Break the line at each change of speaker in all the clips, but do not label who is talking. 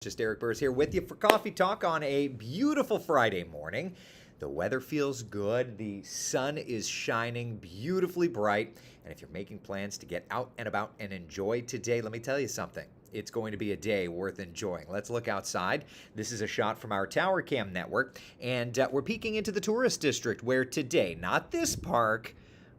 Just Eric Burrs here with you for Coffee Talk on a beautiful Friday morning. The weather feels good. The sun is shining beautifully bright. And if you're making plans to get out and about and enjoy today, let me tell you something. It's going to be a day worth enjoying. Let's look outside. This is a shot from our Tower Cam network. And we're peeking into the tourist district where today, not this park,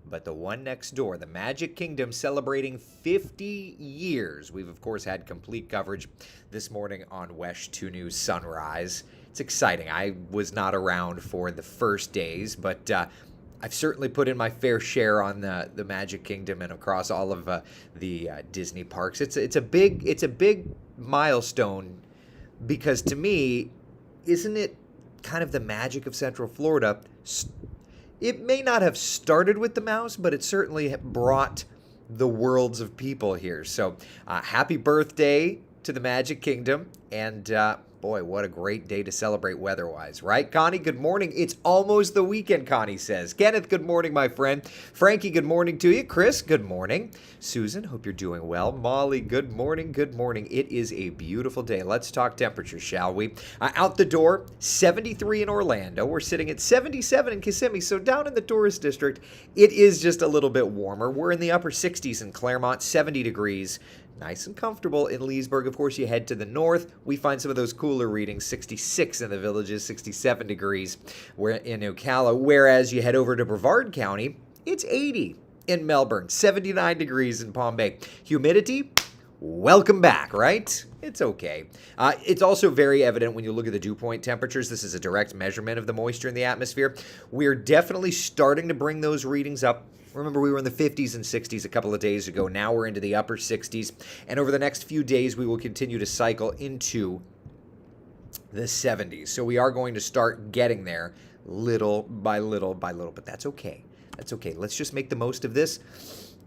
but the one next door, the Magic Kingdom, celebrating 50 years. We've, of course, had complete coverage this morning on WESH 2 News Sunrise. It's exciting. I was not around for the first days, but I've certainly put in my fair share on the Magic Kingdom and across all of the Disney parks. It's a big milestone because, to me, isn't it kind of the magic of Central Florida? It may not have started with the mouse, but it certainly brought the worlds of people here. So happy birthday to the Magic Kingdom. And boy, what a great day to celebrate weather-wise, right? Connie, good morning. It's almost the weekend, Connie says. Kenneth, good morning, my friend. Frankie, good morning to you. Chris, good morning. Susan, hope you're doing well. Molly, good morning. Good morning. It is a beautiful day. Let's talk temperatures, shall we? Out the door, 73 in Orlando. We're sitting at 77 in Kissimmee. So down in the tourist district, it is just a little bit warmer. We're in the upper 60s in Claremont, 70 degrees. Nice and comfortable in Leesburg. Of course, you head to the north. We find some of those cooler readings, 66 in the Villages, 67 degrees in Ocala. Whereas you head over to Brevard County, it's 80 in Melbourne, 79 degrees in Palm Bay. Humidity, welcome back, right? It's okay. It's also very evident when you look at the dew point temperatures. This is a direct measurement of the moisture in the atmosphere. We're definitely starting to bring those readings up. Remember, we were in the 50s and 60s a couple of days ago. Now we're into the upper 60s. And over the next few days, we will continue to cycle into the 70s. So we are going to start getting there little by little by little. But that's okay. That's okay. Let's just make the most of this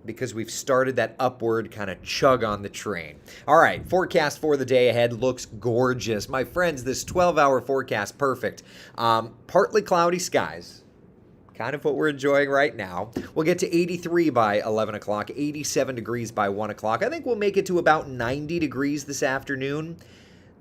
because we've started that upward kind of chug on the train. All right, forecast for the day ahead looks gorgeous. My friends, this 12-hour forecast, perfect. Partly cloudy skies. Kind of what we're enjoying right now. We'll get to 83 by 11 o'clock, 87 degrees by 1 o'clock. I think we'll make it to about 90 degrees this afternoon.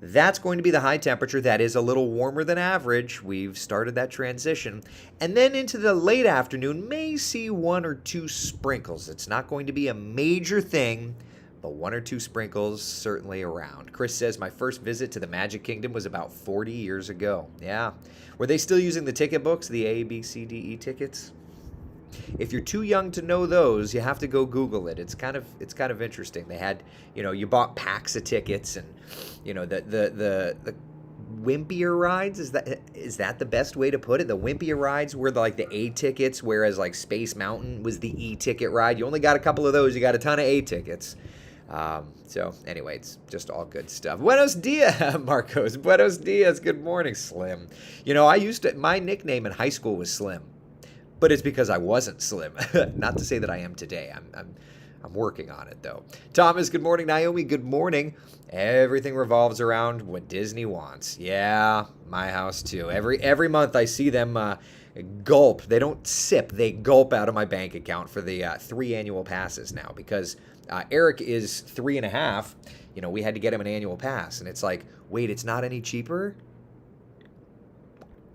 That's going to be the high temperature. That is a little warmer than average. We've started that transition. And then into the late afternoon, may see one or two sprinkles. It's not going to be a major thing, but one or two sprinkles certainly around. Chris says, my first visit to the Magic Kingdom was about 40 years ago. Yeah. Were they still using the ticket books, the A, B, C, D, E tickets? If you're too young to know those, you have to go Google it. It's kind of interesting. They had, you bought packs of tickets and, the wimpier rides, is that the best way to put it? The wimpier rides were like the A tickets, whereas like Space Mountain was the E ticket ride. You only got a couple of those. You got a ton of A tickets. So anyway, it's just all good stuff. Buenos dias, Marcos. Buenos dias. Good morning, Slim. My nickname in high school was Slim, but it's because I wasn't slim. Not to say that I am today. I'm working on it though. Thomas, good morning. Naomi, good morning. Everything revolves around what Disney wants. Yeah, my house too. Every month I see them gulp. They don't sip. They gulp out of my bank account for the 3 annual passes now because Eric is 3.5. We had to get him an annual pass, and it's like, wait, it's not any cheaper?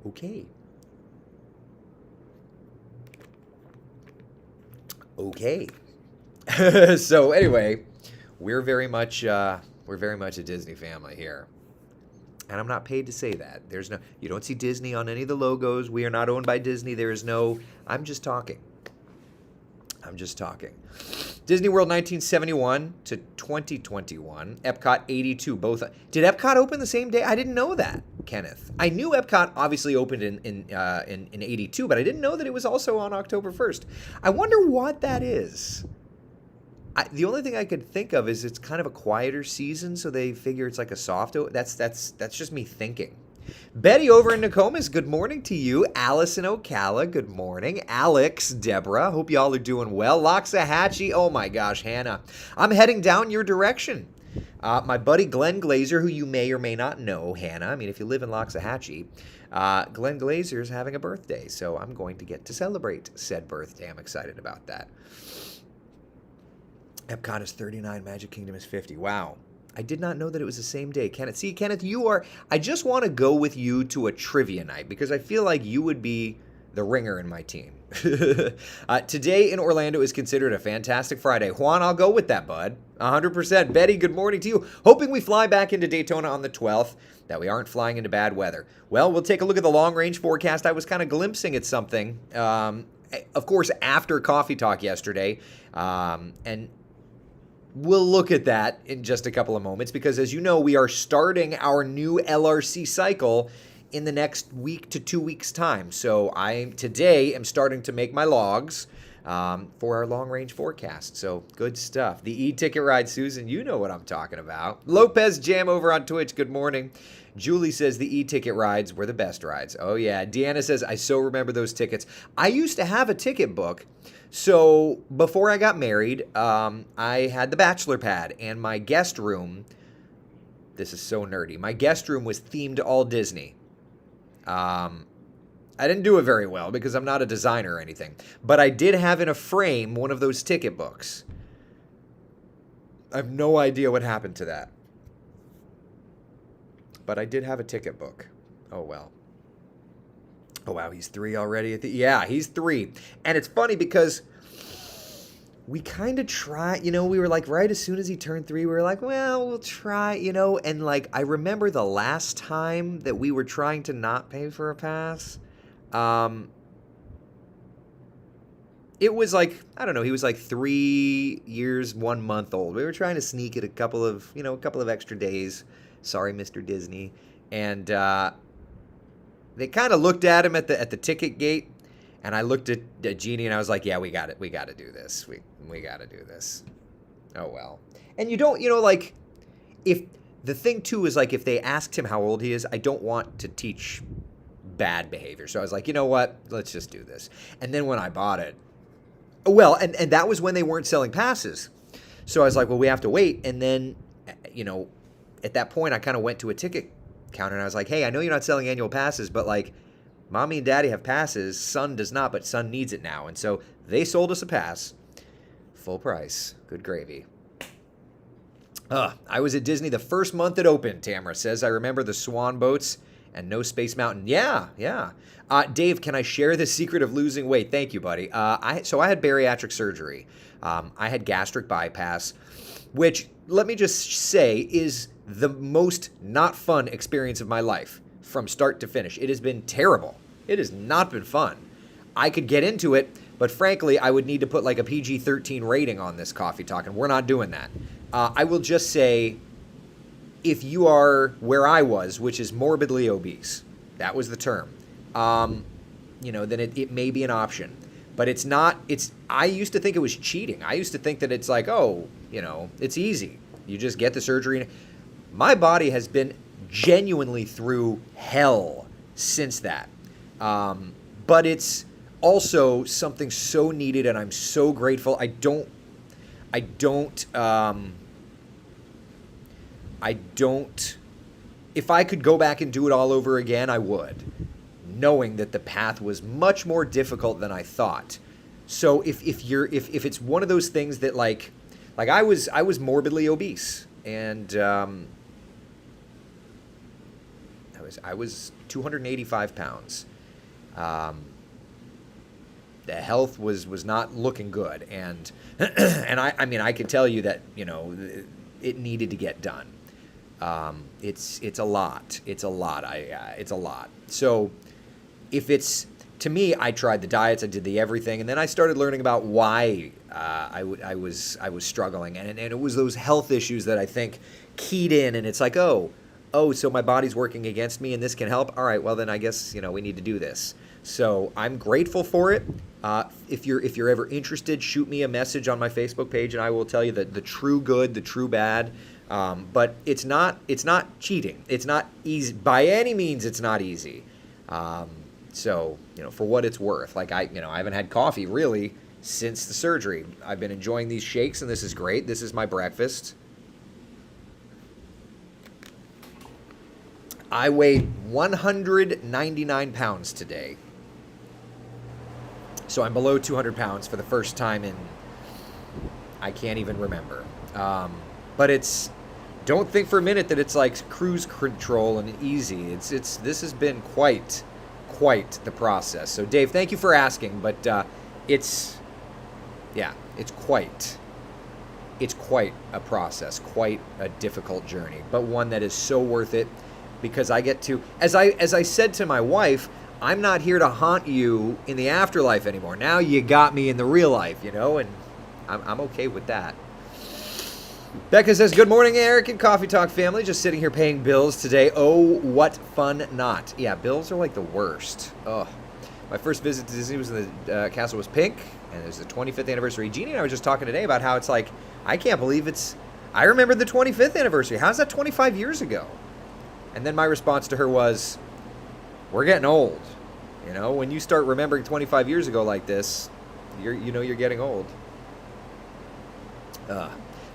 Okay. So anyway, we're very much a Disney family here. And I'm not paid to say that. You don't see Disney on any of the logos. We are not owned by Disney. I'm just talking. Disney World 1971 to 2021. Epcot 82. Both. Did Epcot open the same day? I didn't know that, Kenneth. I knew Epcot obviously opened in 82, but I didn't know that it was also on October 1st. I wonder what that is. The only thing I could think of is it's kind of a quieter season, so they figure it's like a soft. That's just me thinking. Betty over in Nokomis, good morning to you. Alice in Ocala, good morning. Alex, Deborah, hope y'all are doing well. Loxahatchee, oh my gosh, Hannah. I'm heading down your direction. My buddy Glenn Glazer, who you may or may not know, Hannah, if you live in Loxahatchee, Glenn Glazer is having a birthday, so I'm going to get to celebrate said birthday. I'm excited about that. Epcot is 39, Magic Kingdom is 50. Wow. I did not know that it was the same day. Kenneth, see, Kenneth, I just want to go with you to a trivia night because I feel like you would be the ringer in my team. Today in Orlando is considered a fantastic Friday. Juan, I'll go with that, bud. 100%. Betty, good morning to you. Hoping we fly back into Daytona on the 12th, that we aren't flying into bad weather. Well, we'll take a look at the long-range forecast. I was kind of glimpsing at something, of course, after Coffee Talk yesterday, and we'll look at that in just a couple of moments because, as you know, we are starting our new LRC cycle in the next week to 2 weeks' time. So I today am starting to make my logs for our long-range forecast. So good stuff. The e-ticket ride, Susan, you know what I'm talking about. Lopez Jam over on Twitch, good morning. Julie says the e-ticket rides were the best rides. Oh, yeah. Deanna says, I so remember those tickets. I used to have a ticket book. So before I got married, I had the bachelor pad and my guest room. This is so nerdy. My guest room was themed all Disney. I didn't do it very well because I'm not a designer or anything. But I did have in a frame one of those ticket books. I have no idea what happened to that. But I did have a ticket book. Oh, well. Oh, wow, he's 3 already? Yeah, he's 3. And it's funny because we kind of tried, we were like, right as soon as he turned 3, we were like, well, we'll try, and like, I remember the last time that we were trying to not pay for a pass, it was like, I don't know, he was like 3 years, 1 month old. We were trying to sneak it a couple of extra days. Sorry, Mr. Disney. And they kind of looked at him at the ticket gate, and I looked at Jeannie and I was like, yeah, we got it. We got to do this. We got to do this. Oh, well. And you don't, like, if the thing too is like, if they asked him how old he is, I don't want to teach bad behavior. So I was like, you know what? Let's just do this. And then when I bought it, well, and that was when they weren't selling passes. So I was like, well, we have to wait. And then, at that point, I kind of went to a ticket counter and I was like, hey, I know you're not selling annual passes, but like, Mommy and Daddy have passes. Son does not, but Son needs it now. And so they sold us a pass. Full price. Good gravy. I was at Disney the first month it opened, Tamara says. I remember the swan boats and no Space Mountain. Yeah. Dave, can I share the secret of losing weight? Thank you, buddy. So I had bariatric surgery. I had gastric bypass, which, let me just say, is the most not fun experience of my life. From start to finish. It has been terrible. It has not been fun. I could get into it, but frankly, I would need to put like a PG-13 rating on this Coffee Talk, and we're not doing that. I will just say, if you are where I was, which is morbidly obese, that was the term, then it may be an option. But it's not, I used to think it was cheating. I used to think that it's like, it's easy. You just get the surgery. My body has been genuinely through hell since that. But it's also something so needed, and I'm so grateful. I don't, if I could go back and do it all over again, I would, knowing that the path was much more difficult than I thought. So if it's one of those things that like I was morbidly obese, and I was 285 pounds. The health was not looking good, and I can tell you that it needed to get done. It's a lot. It's a lot. So if it's, to me, I tried the diets, I did the everything, and then I started learning about why I was struggling, and it was those health issues that I think keyed in, and it's like, oh, so my body's working against me and this can help? All right, well then I guess, we need to do this. So I'm grateful for it. If you're ever interested, shoot me a message on my Facebook page and I will tell you the true good, the true bad. But it's not cheating. It's not easy. By any means, it's not easy. So, for what it's worth, like I haven't had coffee really since the surgery. I've been enjoying these shakes and this is great. This is my breakfast. I weighed 199 pounds today. So I'm below 200 pounds for the first time in, I can't even remember. But it's don't think for a minute that it's like cruise control and easy. This has been quite the process. So Dave, thank you for asking, but it's quite a process, quite a difficult journey, but one that is so worth it because I get to, as I said to my wife, I'm not here to haunt you in the afterlife anymore. Now you got me in the real life, and I'm okay with that. Becca says, good morning, Eric and Coffee Talk family. Just sitting here paying bills today. Oh, what fun not. Yeah, bills are like the worst. Oh, my first visit to Disney was in the castle was pink, and it was the 25th anniversary. Jeannie and I were just talking today about how it's like, I can't believe I remember the 25th anniversary. How's that 25 years ago? And then my response to her was, we're getting old. When you start remembering 25 years ago like this, you're getting old.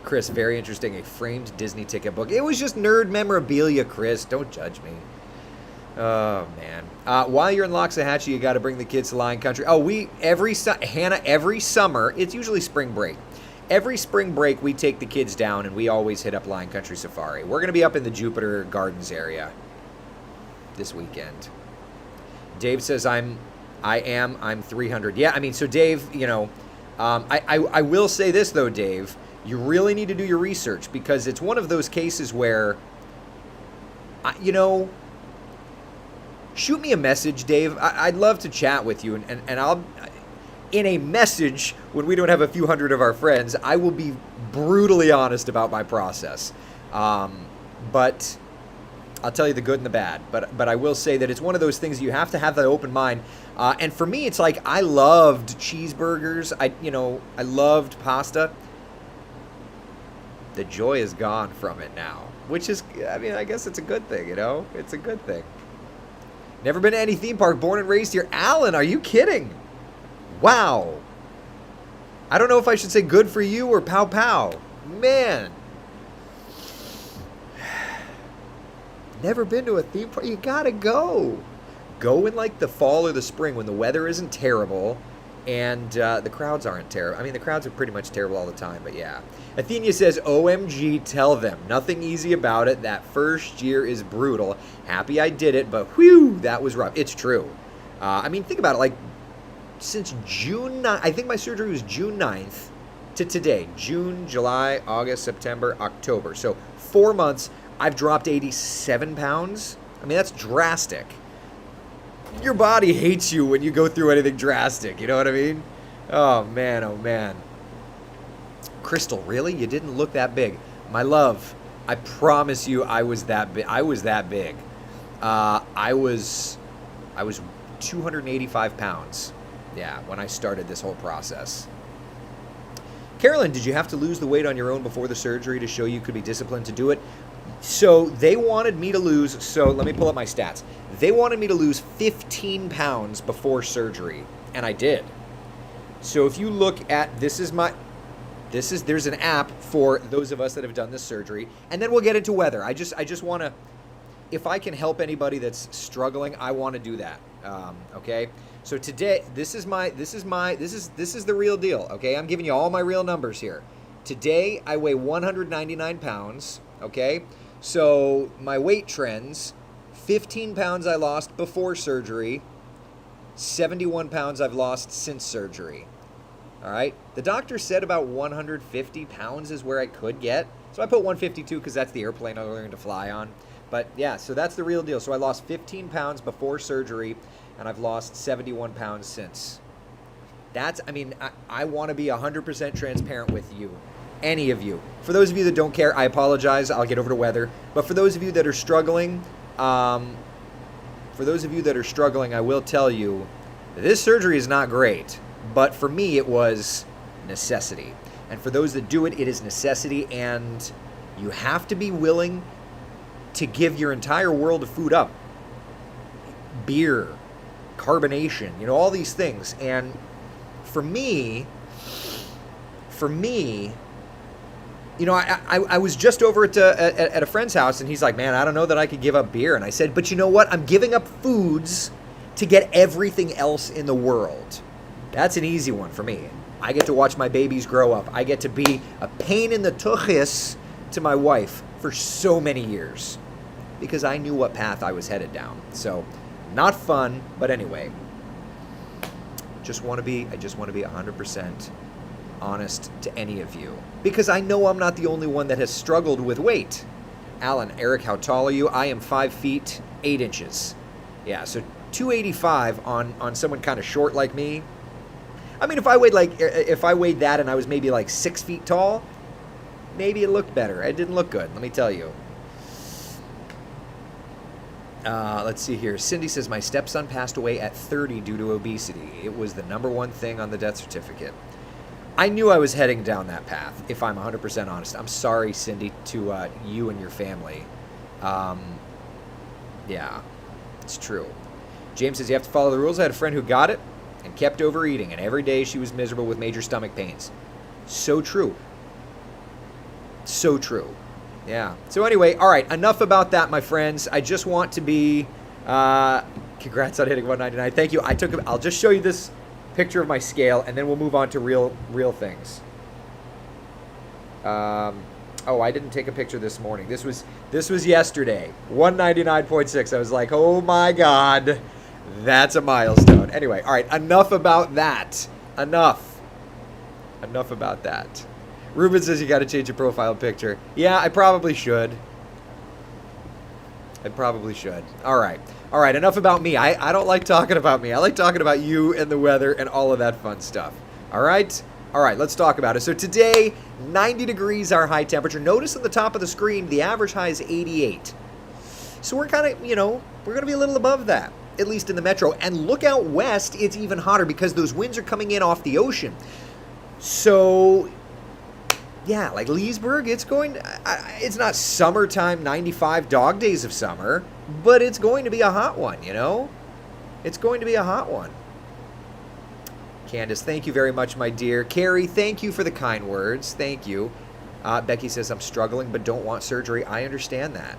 Chris, very interesting. A framed Disney ticket book. It was just nerd memorabilia, Chris. Don't judge me. Oh, man. While you're in Loxahatchee, you got to bring the kids to Lion Country. Oh, Hannah, every summer, it's usually spring break. Every spring break, we take the kids down, and we always hit up Lion Country Safari. We're going to be up in the Jupiter Gardens area this weekend. Dave says, I'm 300. Yeah, so Dave, I will say this, though, Dave. You really need to do your research because it's one of those cases where, shoot me a message, Dave. I'd love to chat with you, and I'll, in a message, when we don't have a few hundred of our friends, I will be brutally honest about my process. But I'll tell you the good and the bad. But I will say that it's one of those things you have to have that open mind. And for me, it's like I loved cheeseburgers. I loved pasta. The joy is gone from it now, which is, I guess it's a good thing, It's a good thing. Never been to any theme park, born and raised here. Alan, are you kidding? Wow. I don't know if I should say good for you or pow pow. Man. Never been to a theme park. You gotta go. Go in like the fall or the spring when the weather isn't terrible and the crowds aren't terrible. The crowds are pretty much terrible all the time, but yeah. Athenia says, OMG, tell them. Nothing easy about it. That first year is brutal. Happy I did it, but whew, that was rough. It's true. Think about it. Like, since June 9th, I think my surgery was June 9th to today. June, July, August, September, October. So 4 months, I've dropped 87 pounds. That's drastic. Your body hates you when you go through anything drastic. You know what I mean? Oh, man, oh, man. Crystal, really? You didn't look that big. My love, I promise you I was that big. I was that big. I was 285 pounds. Yeah, when I started this whole process. Carolyn, did you have to lose the weight on your own before the surgery to show you could be disciplined to do it? So they wanted me to lose, so let me pull up my stats. They wanted me to lose 15 pounds before surgery, and I did. So if you look at, there's an app for those of us that have done this surgery, and then we'll get into weather. I just want to, if I can help anybody that's struggling, I want to do that. Okay. So today, this is the real deal. Okay. I'm giving you all my real numbers here. Today, I weigh 199 pounds. Okay. So my weight trends, 15 pounds I lost before surgery, 71 pounds I've lost since surgery. All right. The doctor said about 150 pounds is where I could get. So I put 152 because that's the airplane I learned to fly on. But yeah, so that's the real deal. So I lost 15 pounds before surgery, and I've lost 71 pounds since. I want to be 100% transparent with you. Any of you. For those of you that don't care, I apologize. I'll get over to weather. But for those of you that are struggling, I will tell you, this surgery is not great. But for me, it was necessity. And for those that do it, it is necessity. And you have to be willing to give your entire world of food up. Beer, carbonation, all these things. And for me, I was just over at a friend's house, and he's like, man, I don't know that I could give up beer. And I said, but you know what? I'm giving up foods to get everything else in the world. That's an easy one for me. I get to watch my babies grow up. I get to be a pain in the tuchus to my wife for so many years because I knew what path I was headed down. So, not fun, but anyway. I just want to be 100% honest to any of you because I know I'm not the only one that has struggled with weight. Alan, Eric, how tall are you? I am 5 feet 8 inches. Yeah, so 285 on someone kind of short like me. I mean, if I weighed that and I was maybe like 6 feet tall, maybe it looked better. It didn't look good, let me tell you. Let's see here. Cindy says, my stepson passed away at 30 due to obesity. It was the #1 thing on the death certificate. I knew I was heading down that path, if I'm 100% honest. I'm sorry, Cindy, to you and your family. Yeah, it's true. James says, you have to follow the rules. I had a friend who got it and kept overeating, and every day she was miserable with major stomach pains. So true. So true. Yeah. So anyway, all right, enough about that, my friends. I just want to be, congrats on hitting 199. Thank you. I'll just show you this picture of my scale, and then we'll move on to real things. Oh, I didn't take a picture this morning. This was yesterday. 199.6. I was like, oh my God, that's a milestone. Anyway, all right, enough about that. Enough about that. Ruben says you got to change your profile picture. Yeah, I probably should. All right, enough about me. I don't like talking about me. I like talking about you and the weather and all of that fun stuff. All right, let's talk about it. So today, 90 degrees our high temperature. Notice at the top of the screen, the average high is 88. So we're kind of, we're going to be a little above that, at least in the metro. And look out west, it's even hotter because those winds are coming in off the ocean. So yeah, like Leesburg, it's not summertime, 95 dog days of summer, but it's going to be a hot one, It's going to be a hot one. Candace, thank you very much, my dear. Carrie, thank you for the kind words. Thank you. Becky says, I'm struggling but don't want surgery. I understand that.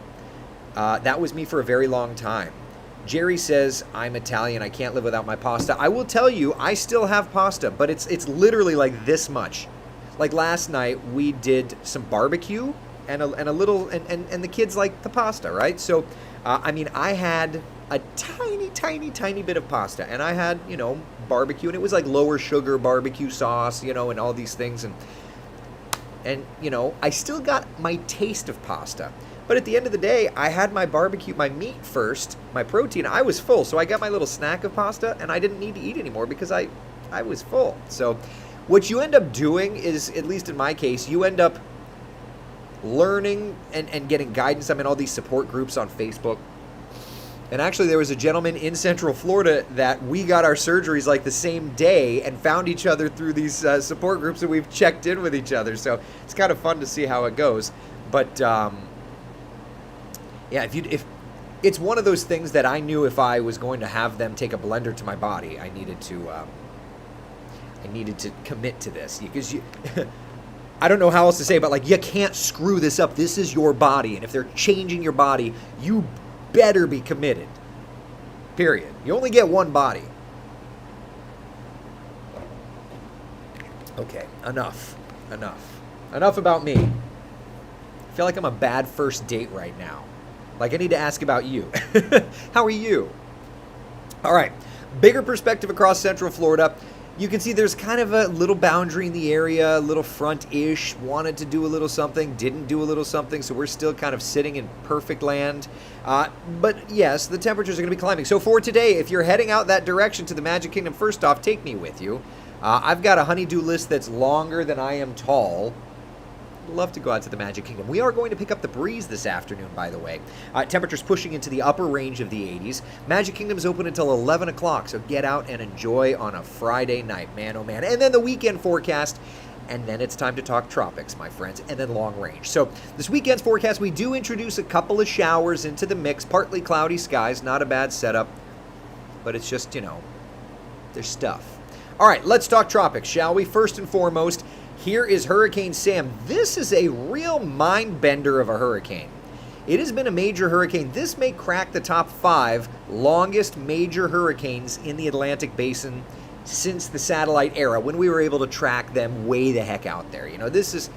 That was me for a very long time. Jerry says, I'm Italian. I can't live without my pasta. I will tell you, I still have pasta, but it's literally like this much. Like last night, we did some barbecue and a little, and the kids like the pasta, right? So, I had a tiny bit of pasta, and I had, barbecue, and it was like lower sugar barbecue sauce, and all these things, and I still got my taste of pasta. But at the end of the day, I had my barbecue, my meat first, my protein. I was full, so I got my little snack of pasta, and I didn't need to eat anymore because I was full. So what you end up doing is, at least in my case, you end up learning and getting guidance. I'm in all these support groups on Facebook. And actually, there was a gentleman in Central Florida that we got our surgeries like the same day and found each other through these support groups, and we've checked in with each other. So it's kind of fun to see how it goes. But yeah, if it's one of those things that I knew if I was going to have them take a blender to my body, I needed to commit to this, because I don't know how else to say, but like, you can't screw this up. This is your body, and if they're changing your body, you better be committed. Period. You only get one body. Okay, enough about me. I feel like I'm a bad first date right now. Like, I need to ask about you. How are you? All right, bigger perspective across Central Florida. You can see there's kind of a little boundary in the area, a little front-ish, wanted to do a little something, didn't do a little something, so we're still kind of sitting in perfect land. But yes, the temperatures are going to be climbing. So for today, if you're heading out that direction to the Magic Kingdom, first off, take me with you. I've got a honey-do list that's longer than I am tall. Love to go out to the Magic Kingdom. We are going to pick up the breeze this afternoon, by the way. Temperatures pushing into the upper range of the 80s. Magic Kingdom's open until 11 o'clock, so get out and enjoy on a Friday night. Man, oh man. And then the weekend forecast, and then it's time to talk tropics, my friends, and then long range. So this weekend's forecast, we do introduce a couple of showers into the mix. Partly cloudy skies, not a bad setup, but it's just, there's stuff. All right, let's talk tropics, shall we? First and foremost, here is Hurricane Sam. This is a real mind bender of a hurricane. It has been a major hurricane. This may crack the top 5 longest major hurricanes in the Atlantic Basin since the satellite era, when we were able to track them way the heck out there. This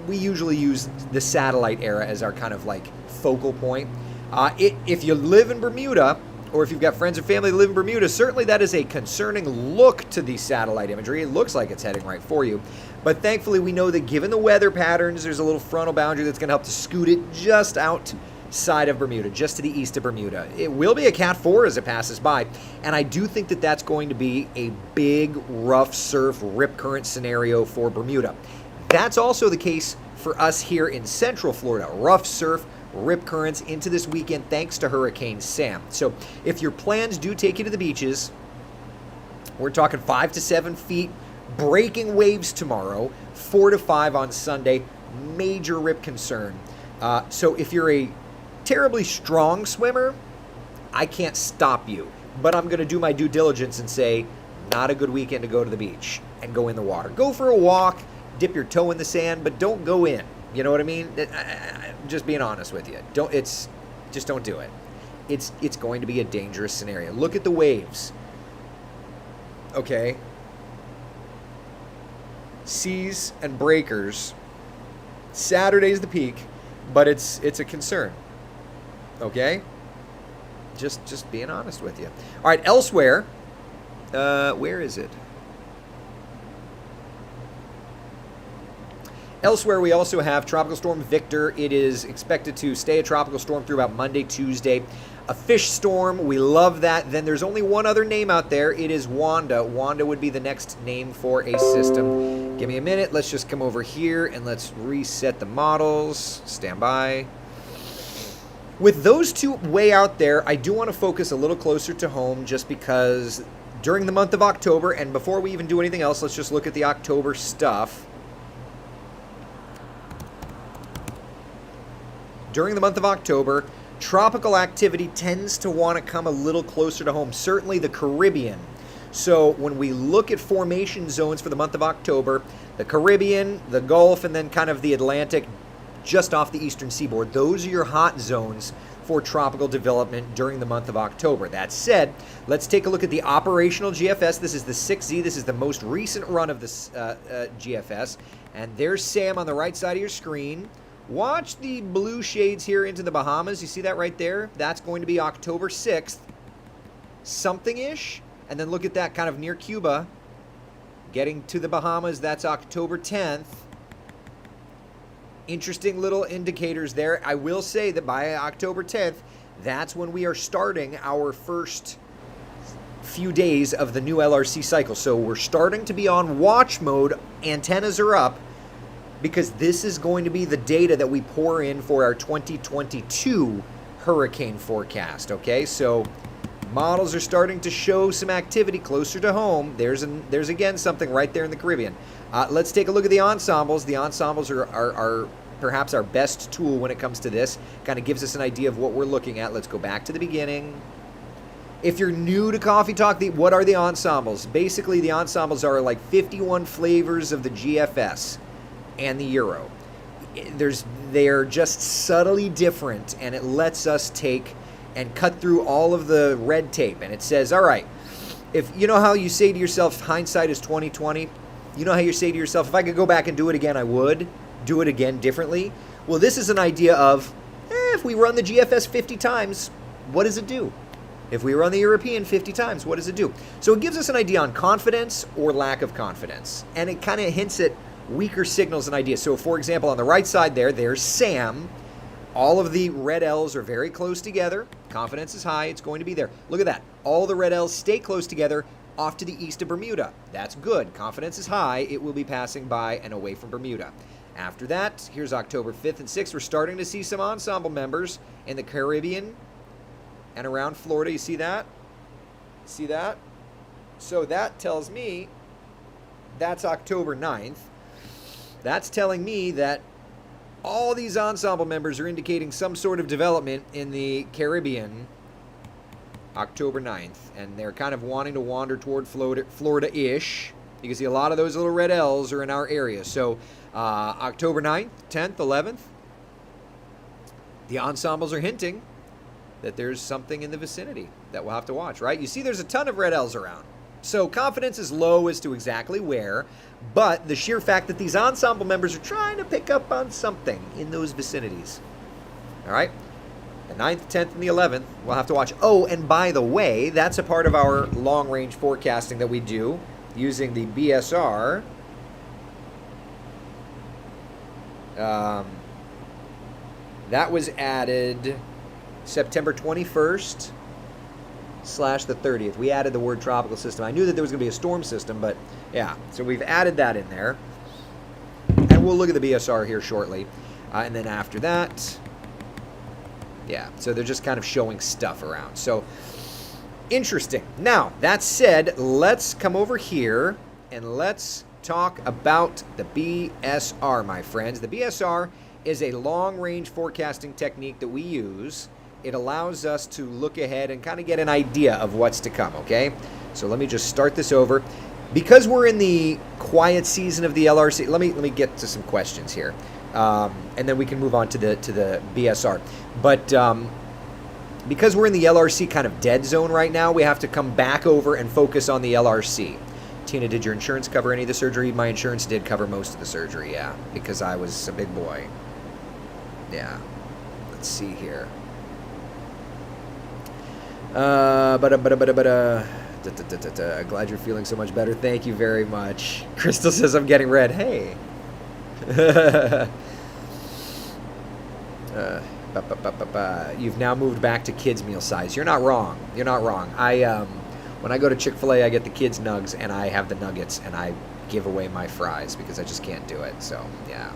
we usually use the satellite era as our kind of like focal point. If you live in Bermuda, or if you've got friends or family that live in Bermuda, certainly that is a concerning look to the satellite imagery. It looks like it's heading right for you. But thankfully, we know that given the weather patterns, there's a little frontal boundary that's going to help to scoot it just outside of Bermuda, just to the east of Bermuda. It will be a Cat 4 as it passes by, and I do think that that's going to be a big, rough surf, rip current scenario for Bermuda. That's also the case for us here in Central Florida. Rough surf, rip currents into this weekend thanks to Hurricane Sam. So if your plans do take you to the beaches, we're talking 5 to 7 feet, breaking waves tomorrow, 4 to 5 on Sunday, major rip concern. So if you're a terribly strong swimmer, I can't stop you, but I'm going to do my due diligence and say, not a good weekend to go to the beach and go in the water. Go for a walk, dip your toe in the sand, but don't go in. You know what I mean? Just being honest with you. Just don't do it. It's going to be a dangerous scenario. Look at the waves. Okay. Seas and breakers. Saturday's the peak, but it's a concern. Okay? Just being honest with you. All right, elsewhere, where is it? Elsewhere, we also have Tropical Storm Victor. It is expected to stay a tropical storm through about Monday, Tuesday. A fish storm, we love that. Then there's only one other name out there. It is Wanda. Wanda would be the next name for a system. Give me a minute. Let's just come over here and let's reset the models. Stand by. With those two way out there, I do want to focus a little closer to home just because during the month of October, and before we even do anything else, let's just look at the October stuff. During the month of October, tropical activity tends to want to come a little closer to home, certainly the Caribbean. So when we look at formation zones for the month of October, the Caribbean, the Gulf, and then kind of the Atlantic just off the eastern seaboard, those are your hot zones for tropical development during the month of October. That said, let's take a look at the operational GFS. This is the 6Z. This is the most recent run of this GFS. And there's Sam on the right side of your screen. Watch the blue shades here into the Bahamas. You see that right there? That's going to be October 6th. Something-ish. And then look at that kind of near Cuba. Getting to the Bahamas, that's October 10th. Interesting little indicators there. I will say that by October 10th, that's when we are starting our first few days of the new LRC cycle. So we're starting to be on watch mode. Antennas are up, because this is going to be the data that we pour in for our 2022 hurricane forecast, okay? So models are starting to show some activity closer to home. There's again something right there in the Caribbean. Let's take a look at the ensembles. The ensembles are perhaps our best tool when it comes to this. Kind of gives us an idea of what we're looking at. Let's go back to the beginning. If you're new to Coffee Talk, what are the ensembles? Basically, the ensembles are like 51 flavors of the GFS and the Euro. They're just subtly different, and it lets us take and cut through all of the red tape. And it says, all right, if you know how you say to yourself, hindsight is 20/20. You know how you say to yourself, if I could go back and do it again, I would do it again differently. Well, this is an idea of, if we run the GFS 50 times, what does it do? If we run the European 50 times, what does it do? So it gives us an idea on confidence or lack of confidence, and it kind of hints at weaker signals and ideas. So, for example, on the right side there's Sam. All of the red L's are very close together. Confidence is high. It's going to be there. Look at that. All the red L's stay close together off to the east of Bermuda. That's good. Confidence is high. It will be passing by and away from Bermuda. After that, here's October 5th and 6th. We're starting to see some ensemble members in the Caribbean and around Florida. You see that? See that? So that tells me that's October 9th. That's telling me that all these ensemble members are indicating some sort of development in the Caribbean October 9th. And they're kind of wanting to wander toward Florida-ish. You can see a lot of those little red L's are in our area. So October 9th, 10th, 11th, the ensembles are hinting that there's something in the vicinity that we'll have to watch, right? You see there's a ton of red L's around. So confidence is low as to exactly where, but the sheer fact that these ensemble members are trying to pick up on something in those vicinities. All right? The 9th, 10th, and the 11th, we'll have to watch. Oh, and by the way, that's a part of our long-range forecasting that we do using the BSR. That was added September 21st / the 30th. We added the word tropical system. I knew that there was going to be a storm system, but yeah. So we've added that in there. And we'll look at the BSR here shortly. And then after that, yeah. So they're just kind of showing stuff around. So interesting. Now, that said, let's come over here and let's talk about the BSR, my friends. The BSR is a long-range forecasting technique that we use. It allows us to look ahead and kind of get an idea of what's to come, okay? So let me just start this over. Because we're in the quiet season of the LRC, let me get to some questions here. And then we can move on to the BSR. But because we're in the LRC kind of dead zone right now, we have to come back over and focus on the LRC. Tina, did your insurance cover any of the surgery? My insurance did cover most of the surgery, yeah, because I was a big boy. Yeah. Let's see here. Glad you're feeling so much better. Thank you very much. Crystal says I'm getting red. Hey. You've now moved back to kids meal size. You're not wrong. You're not wrong. When I go to Chick-fil-A, I get the kids nugs and I have the nuggets and I give away my fries because I just can't do it. So, yeah.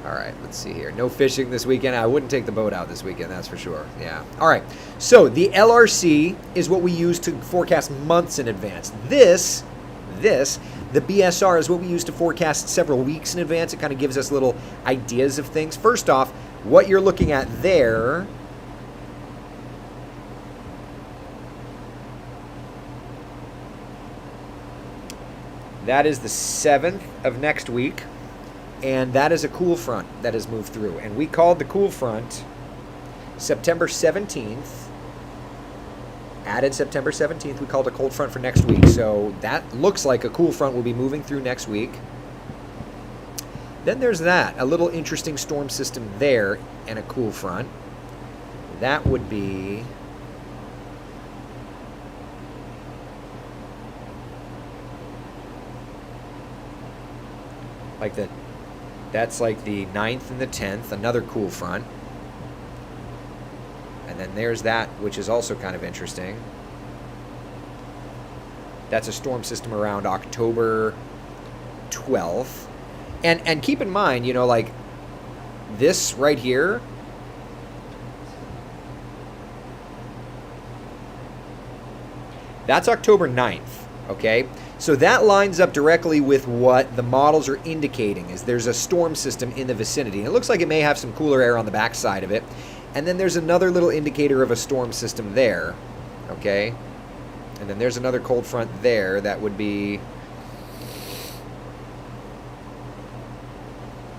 All right, let's see here. No fishing this weekend. I wouldn't take the boat out this weekend, that's for sure. Yeah. All right. So the LRC is what we use to forecast months in advance. The BSR is what we use to forecast several weeks in advance. It kind of gives us little ideas of things. First off, what you're looking at there that is the 7th of next week. And that is a cool front that has moved through. And we called the cool front September 17th. Added September 17th. We called a cold front for next week. So that looks like a cool front will be moving through next week. Then there's that. A little interesting storm system there and a cool front. That would be... like the... That's like the 9th and the 10th, another cool front. And then there's that, which is also kind of interesting. That's a storm system around October 12th. And keep in mind, you know, like this right here, that's October 9th, okay? So that lines up directly with what the models are indicating, is there's a storm system in the vicinity. And it looks like it may have some cooler air on the backside of it. And then there's another little indicator of a storm system there, okay? And then there's another cold front there. That would be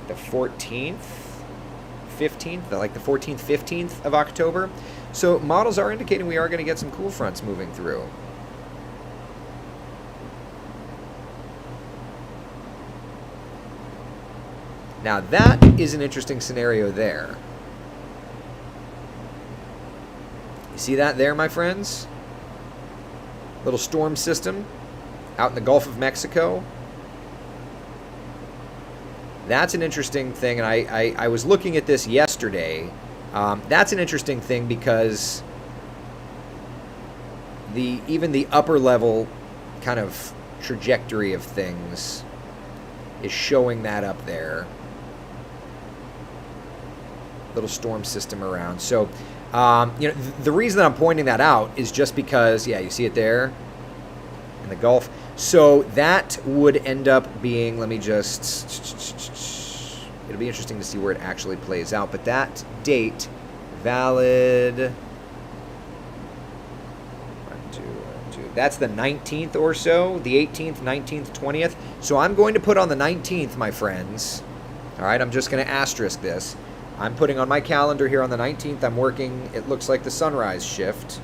the 14th, 15th, like the 14th, 15th of October. So models are indicating we are going to get some cool fronts moving through. Now that is an interesting scenario there. You see that there, my friends? Little storm system out in the Gulf of Mexico. That's an interesting thing, and I was looking at this yesterday. That's an interesting thing because even the upper level kind of trajectory of things is showing that up there. Little storm system around. So, you know, the reason that I'm pointing that out is just because, yeah, you see it there in the Gulf. So that would end up being, let me just, it'll be interesting to see where it actually plays out. But that date, valid, that's the 19th or so, the 18th, 19th, 20th. So I'm going to put on the 19th, my friends. All right, I'm just going to asterisk this. I'm putting on my calendar here on the 19th. I'm working, it looks like the sunrise shift.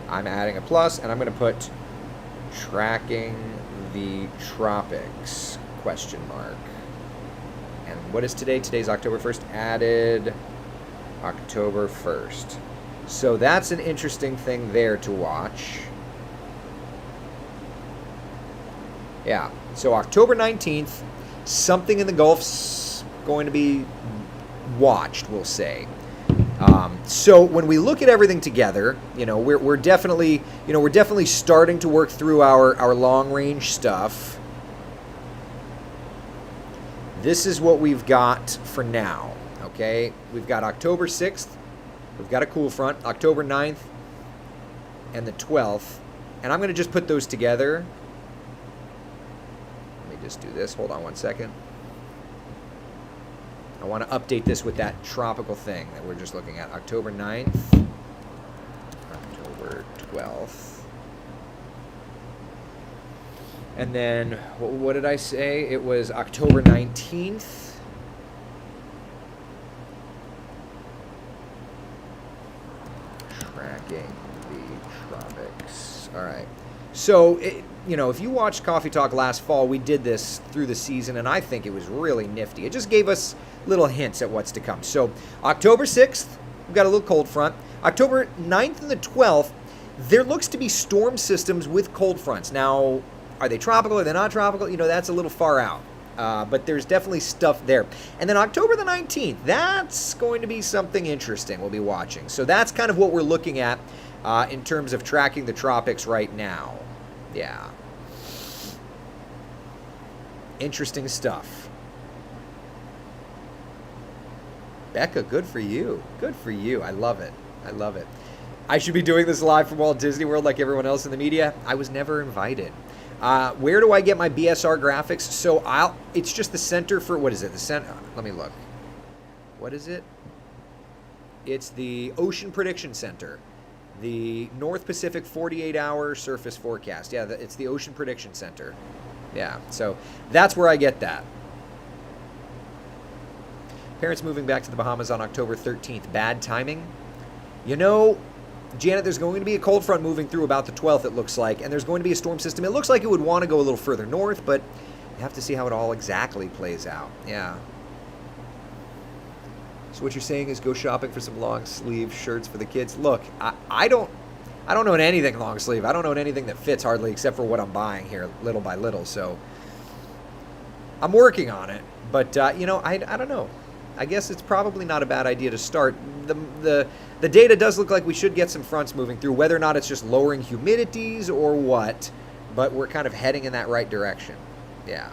I'm adding a plus, and I'm going to put tracking the tropics, question mark. And what is today? Today's October 1st. Added October 1st. So that's an interesting thing there to watch. Yeah, so October 19th, something in the Gulf's going to be watched, we'll say. So when we look at everything together, we're definitely starting to work through our long range stuff. This is what we've got for now. Okay, we've got October 6th, we've got a cool front, October 9th, and the 12th, and I'm going to just put those together. Let me just do this. Hold on one second. I want to update this with that tropical thing that we're just looking at. October 9th, October 12th. And then, what did I say? It was October 19th. Tracking the tropics. All right. So, if you watched Coffee Talk last fall, we did this through the season, and I think it was really nifty. It just gave us little hints at what's to come. So, October 6th, we've got a little cold front. October 9th and the 12th, there looks to be storm systems with cold fronts. Now, are they tropical? Are they not tropical? That's a little far out. But there's definitely stuff there. And then October the 19th, that's going to be something interesting we'll be watching. So that's kind of what we're looking at in terms of tracking the tropics right now. Yeah. Interesting stuff. Becca, good for you. Good for you. I love it. I love it. I should be doing this live from Walt Disney World like everyone else in the media. I was never invited. Where do I get my BSR graphics? So it's just the center for, what is it? The center, let me look. What is it? It's the Ocean Prediction Center. The North Pacific 48-hour surface forecast. Yeah, it's the Ocean Prediction Center. Yeah, so that's where I get that. Parents moving back to the Bahamas on October 13th. Bad timing? Janet, there's going to be a cold front moving through about the 12th, it looks like, and there's going to be a storm system. It looks like it would want to go a little further north, but you have to see how it all exactly plays out. Yeah. So what you're saying is go shopping for some long sleeve shirts for the kids. Look, I don't know anything long sleeve. I don't know anything that fits hardly except for what I'm buying here little by little. So I'm working on it, but I don't know. I guess it's probably not a bad idea to start. The data does look like we should get some fronts moving through, whether or not it's just lowering humidities or what, but we're kind of heading in that right direction. Yeah.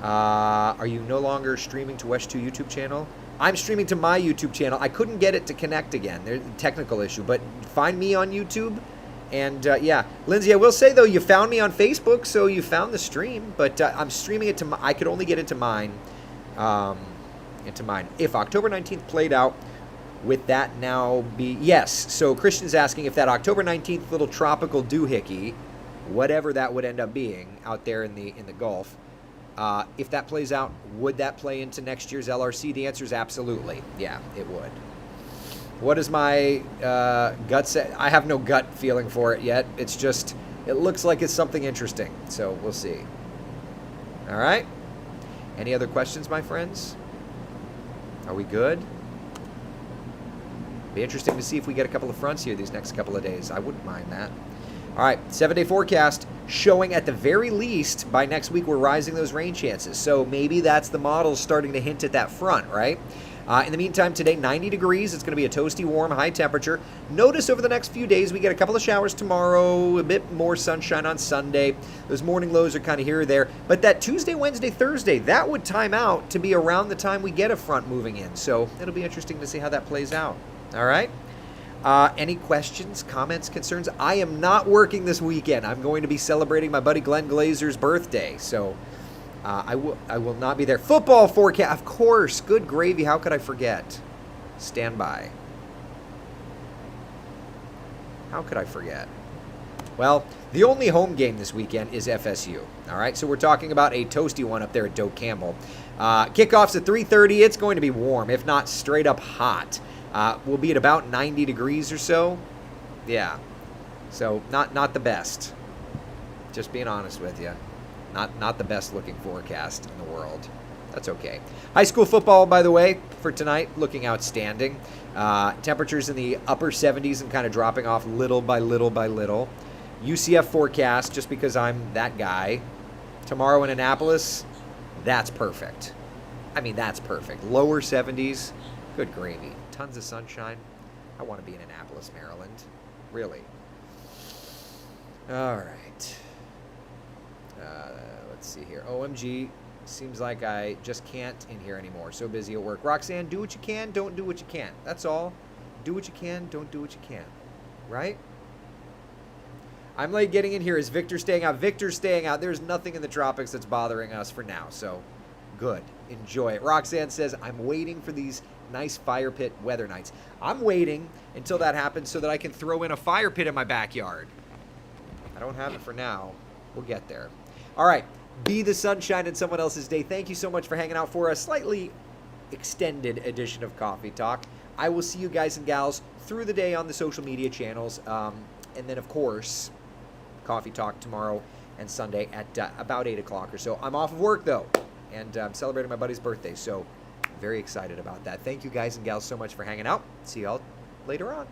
Are you no longer streaming to Wesh 2 YouTube channel? I'm streaming to my YouTube channel. I couldn't get it to connect again. There's a technical issue, but find me on YouTube. And yeah, Lindsay, I will say though, you found me on Facebook, so you found the stream, but I'm streaming it to I could only get into mine. If October 19th played out, would that now be... Yes. So Christian's asking if that October 19th little tropical doohickey, whatever that would end up being out there in the Gulf, if that plays out, would that play into next year's LRC? The answer is absolutely. Yeah, it would. What does my gut say? I have no gut feeling for it yet. It's just, it looks like it's something interesting. So we'll see. All right. Any other questions, my friends? Are we good? Be interesting to see if we get a couple of fronts here these next couple of days. I wouldn't mind that. All right, 7-day forecast showing at the very least by next week we're rising those rain chances. So maybe that's the model starting to hint at that front, right? In the meantime, today, 90 degrees. It's going to be a toasty, warm, high temperature. Notice over the next few days, we get a couple of showers tomorrow, a bit more sunshine on Sunday. Those morning lows are kind of here or there. But that Tuesday, Wednesday, Thursday, that would time out to be around the time we get a front moving in. So it'll be interesting to see how that plays out. All right? Any questions, comments, concerns? I am not working this weekend. I'm going to be celebrating my buddy Glenn Glazer's birthday. So... I will not be there. Football forecast, of course. Good gravy. How could I forget? Stand by. How could I forget? Well, the only home game this weekend is FSU. All right, so we're talking about a toasty one up there at Doak Campbell. Kickoff's at 3:30. It's going to be warm, if not straight up hot. We'll be at about 90 degrees or so. Yeah. So not the best. Just being honest with you. Not the best looking forecast in the world. That's okay. High school football, by the way, for tonight, looking outstanding. Temperatures in the upper 70s and kind of dropping off little by little by little. UCF forecast, just because I'm that guy. Tomorrow in Annapolis, that's perfect. I mean, that's perfect. Lower 70s, good gravy. Tons of sunshine. I want to be in Annapolis, Maryland. Really. All right. Let's see here. OMG. Seems like I just can't in here anymore. So busy at work. Roxanne, do what you can, don't do what you can't. That's all. Do what you can, don't do what you can. Right? I'm late getting in here. Is Victor staying out? Victor's staying out. There's nothing in the tropics that's bothering us for now. So, good. Enjoy it. Roxanne says, I'm waiting for these nice fire pit weather nights. I'm waiting until that happens so that I can throw in a fire pit in my backyard. I don't have it for now. We'll get there. All right. Be the sunshine in someone else's day. Thank you so much for hanging out for a slightly extended edition of Coffee Talk. I will see you guys and gals through the day on the social media channels. And then, of course, Coffee Talk tomorrow and Sunday at about 8 o'clock or so. I'm off of work, though, and I'm celebrating my buddy's birthday, so very excited about that. Thank you guys and gals so much for hanging out. See y'all later on.